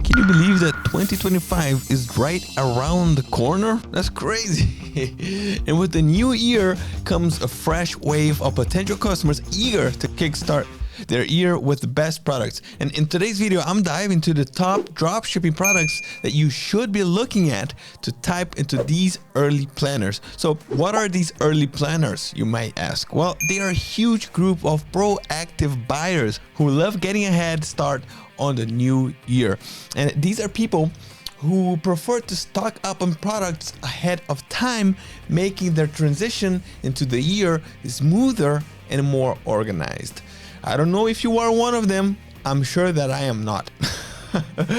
Can you believe that 2025 is right around the corner? That's crazy. And with the new year comes a fresh wave of potential customers eager to kickstart their year with the best products. And in today's video, I'm diving into the top dropshipping products that you should be looking at to type into these early planners. So what are these early planners, you might ask? Well, they are a huge group of proactive buyers who love getting a head start on the new year. And these are people who prefer to stock up on products ahead of time, making their transition into the year smoother and more organized. I don't know if you are one of them. I'm sure that I am not.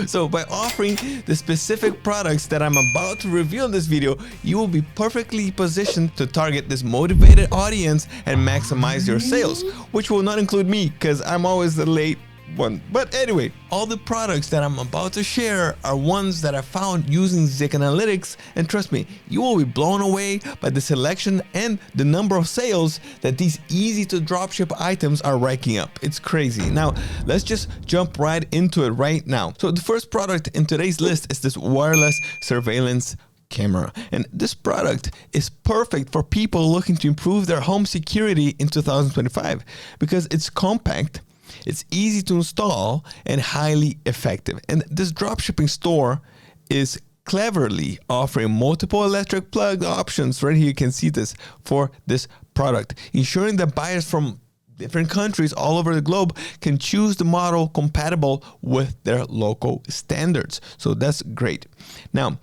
So by offering the specific products that I'm about to reveal in this video, you will be perfectly positioned to target this motivated audience and maximize your sales, which will not include me because I'm always the late one. But anyway, all the products that I'm about to share are ones that I found using Zik Analytics, and trust me, you will be blown away by the selection and the number of sales that these easy to dropship items are racking up. It's crazy. Now, let's just jump right into it right now. So the first product in today's list is this wireless surveillance camera, and this product is perfect for people looking to improve their home security in 2025 because it's compact, it's easy to install, and highly effective. And this dropshipping store is cleverly offering multiple electric plug options. Right here you can see this for this product, ensuring that buyers from different countries all over the globe can choose the model compatible with their local standards. So that's great. Now,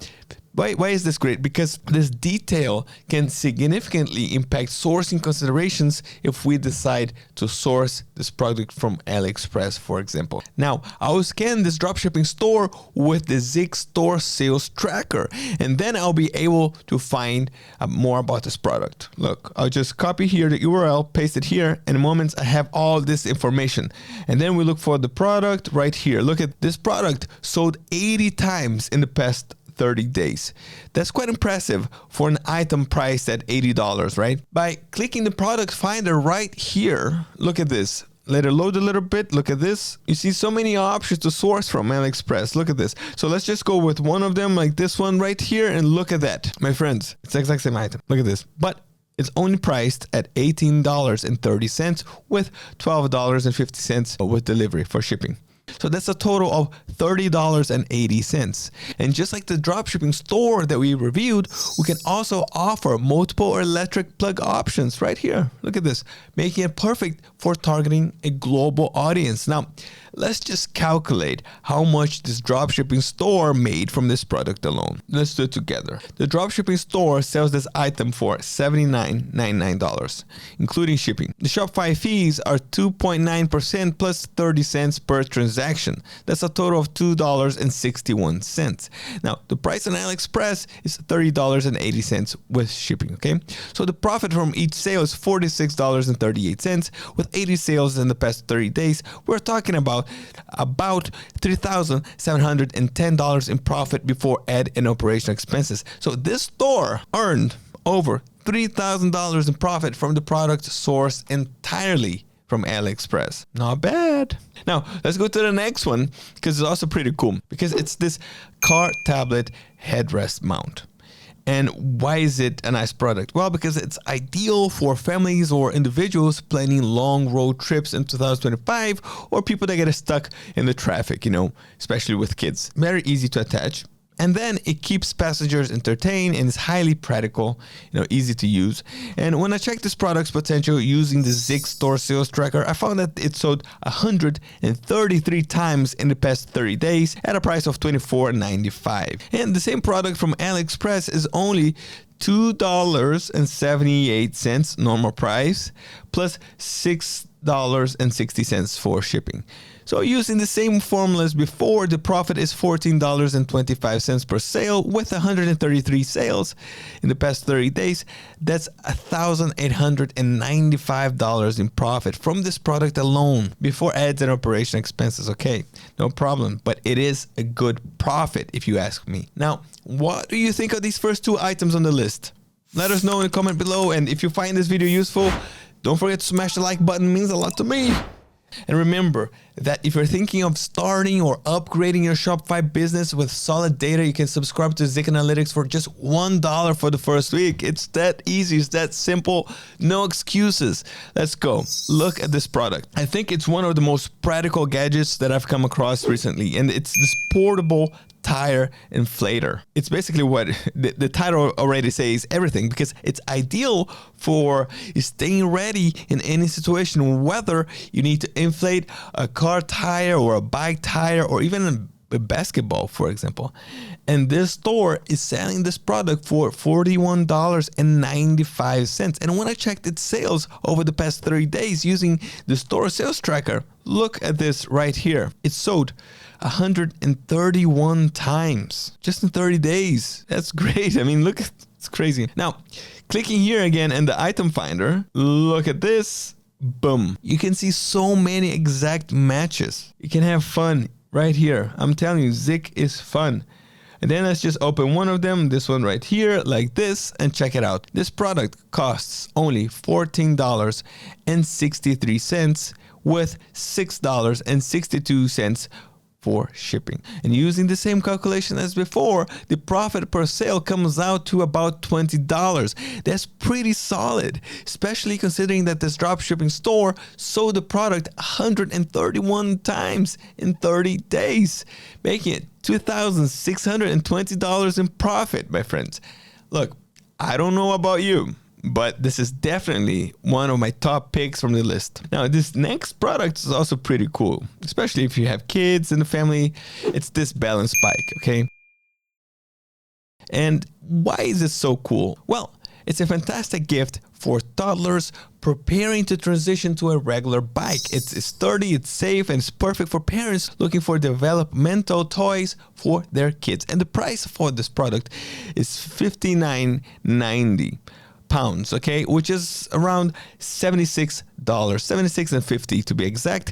why is this great? Because this detail can significantly impact sourcing considerations if we decide to source this product from AliExpress, for example. Now, I will scan this dropshipping store with the Zik Store Sales Tracker, and then I'll be able to find more about this product. Look, I'll just copy here the URL, paste it here, and in moments I have all this information. And then we look for the product right here. Look at this product sold 80 times in the past 30 days. That's quite impressive for an item priced at $80, right? By clicking the product finder right here, look at this. Let it load a little bit. Look at this. You see so many options to source from AliExpress. Look at this. So let's just go with one of them, like this one right here, and look at that. My friends, it's the exact same item. Look at this. But it's only priced at $18.30 with $12.50 with delivery for shipping. So that's a total of $30.80. And just like the dropshipping store that we reviewed, we can also offer multiple electric plug options right here. Look at this, making it perfect for targeting a global audience. Now, let's just calculate how much this dropshipping store made from this product alone. Let's do it together. The dropshipping store sells this item for $79.99, including shipping. The Shopify fees are 2.9% plus 30 cents per transaction. That's a total of $2.61. Now, the price on AliExpress is $30.80 with shipping, okay? So the profit from each sale is $46.38. With 80 sales in the past 30 days, we're talking about $3,710 in profit before ad and operational expenses. So this store earned over $3,000 in profit from the product sourced entirely from AliExpress. Not bad. Now, let's go to the next one because it's also pretty cool because it's this car tablet headrest mount. And why is it a nice product? Well, because it's ideal for families or individuals planning long road trips in 2025 or people that get stuck in the traffic, especially with kids. Very easy to attach. And then it keeps passengers entertained and is highly practical, easy to use. And when I checked this product's potential using the Zik Store Sales Tracker, I found that it sold 133 times in the past 30 days at a price of $24.95. And the same product from AliExpress is only $2.78 normal price plus $6.60 for shipping. So using the same formula as before, the profit is $14.25 per sale with 133 sales in the past 30 days. That's $1,895 in profit from this product alone before ads and operation expenses. Okay, no problem, but it is a good profit if you ask me. Now, what do you think of these first two items on the list? Let us know in the comment below, and if you find this video useful, don't forget to smash the like button. It means a lot to me. And remember that if you're thinking of starting or upgrading your Shopify business with solid data, you can subscribe to Zik Analytics for just $1 for the first week. It's that easy. It's that simple. No excuses. Let's go. Look at this product. I think it's one of the most practical gadgets that I've come across recently. And it's this portable tire inflator. It's basically what the title already says everything, because it's ideal for staying ready in any situation, whether you need to inflate a car tire or a bike tire or even a basketball, for example. And this store is selling this product for $41.95. And when I checked its sales over the past 30 days using the store sales tracker, look at this right here. It sold 131 times just in 30 days. That's great. I mean, look, it's crazy. Now, clicking here again in the item finder, look at this. Boom. You can see so many exact matches. You can have fun right here. I'm telling you, Zik is fun. And then let's just open one of them, this one right here, like this, and check it out. This product costs only $14.63 with $6.62 for shipping. And using the same calculation as before, the profit per sale comes out to about $20. That's pretty solid, especially considering that this dropshipping store sold the product 131 times in 30 days, making it $2,620 in profit, my friends. Look, I don't know about you, but this is definitely one of my top picks from the list. Now, this next product is also pretty cool, especially if you have kids in the family. It's this balance bike, okay? And why is it so cool? Well, it's a fantastic gift for toddlers preparing to transition to a regular bike. It's sturdy, it's safe, and it's perfect for parents looking for developmental toys for their kids. And the price for this product is $59.90. pounds, okay, which is around $76, $76.50 to be exact.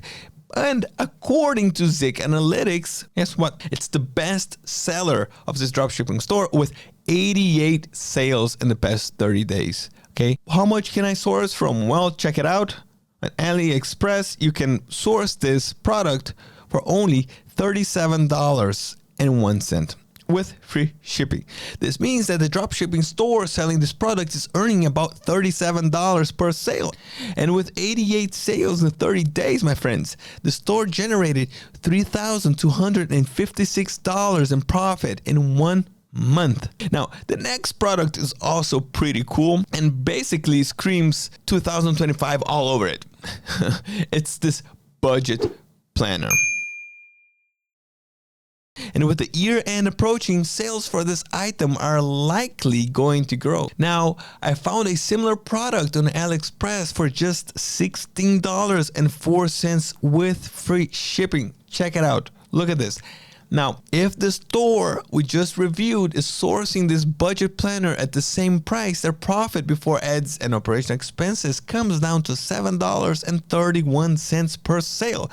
And according to Zik Analytics, guess what? It's the best seller of this dropshipping store with 88 sales in the past 30 days. Okay, how much can I source from? Well, check it out. At AliExpress, you can source this product for only $37.01. with free shipping. This means that the dropshipping store selling this product is earning about $37 per sale. And with 88 sales in 30 days, my friends, the store generated $3,256 in profit in 1 month. Now, the next product is also pretty cool and basically screams 2025 all over it. It's this budget planner. And with the year end approaching, sales for this item are likely going to grow. Now, I found a similar product on AliExpress for just $16.04 with free shipping. Check it out. Look at this. Now, if the store we just reviewed is sourcing this budget planner at the same price, their profit before ads and operational expenses comes down to $7.31 per sale.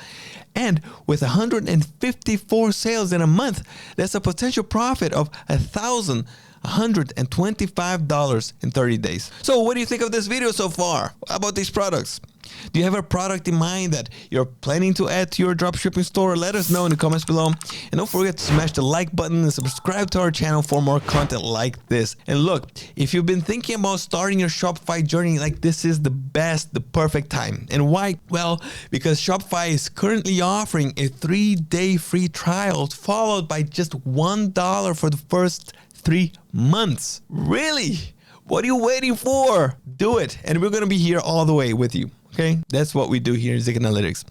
And with 154 sales in a month, that's a potential profit of $1,125 in 30 days. So what do you think of this video so far? How about these products? Do you have a product in mind that you're planning to add to your dropshipping store? Let us know in the comments below. And don't forget to smash the like button and subscribe to our channel for more content like this. And look, if you've been thinking about starting your Shopify journey, like this is the perfect time. And why? Well, because Shopify is currently offering a 3-day free trial followed by just $1 for the first 3 months. Really? What are you waiting for? Do it. And we're going to be here all the way with you. Okay, that's what we do here in Zik Analytics.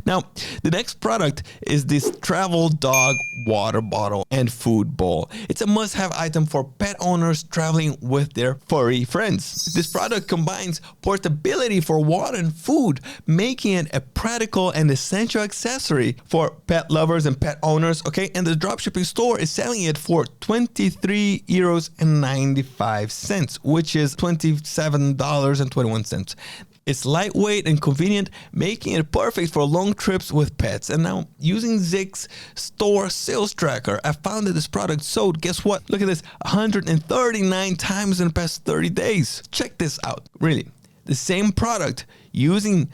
Now, the next product is this travel dog water bottle and food bowl. It's a must-have item for pet owners traveling with their furry friends. This product combines portability for water and food, making it a practical and essential accessory for pet lovers and pet owners. Okay, and the dropshipping store is selling it for €23.95, which is $27.21. It's lightweight and convenient, making it perfect for long trips with pets. And now, using Zik's store sales tracker, I found that this product sold, guess what? Look at this, 139 times in the past 30 days. Check this out, really. The same product, using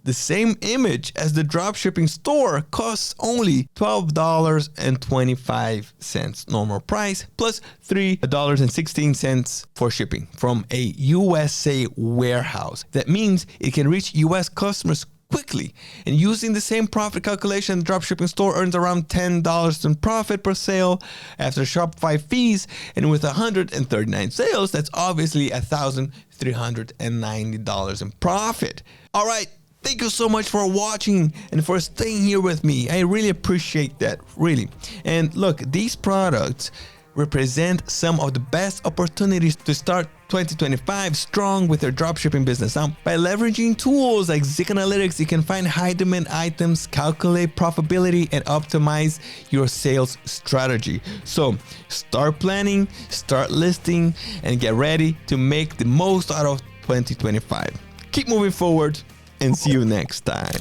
the same image as the dropshipping store costs only $12.25 normal price plus $3.16 for shipping from a USA warehouse. That means it can reach US customers quickly. And using the same profit calculation, the dropshipping store earns around $10 in profit per sale after Shopify fees. And with 139 sales, that's obviously $1,390 in profit. All right. Thank you so much for watching and for staying here with me. I really appreciate that, really. And look, these products represent some of the best opportunities to start 2025 strong with your dropshipping business. Now, by leveraging tools like Zik Analytics, you can find high demand items, calculate profitability, and optimize your sales strategy. So start planning, start listing, and get ready to make the most out of 2025. Keep moving forward and see you next time.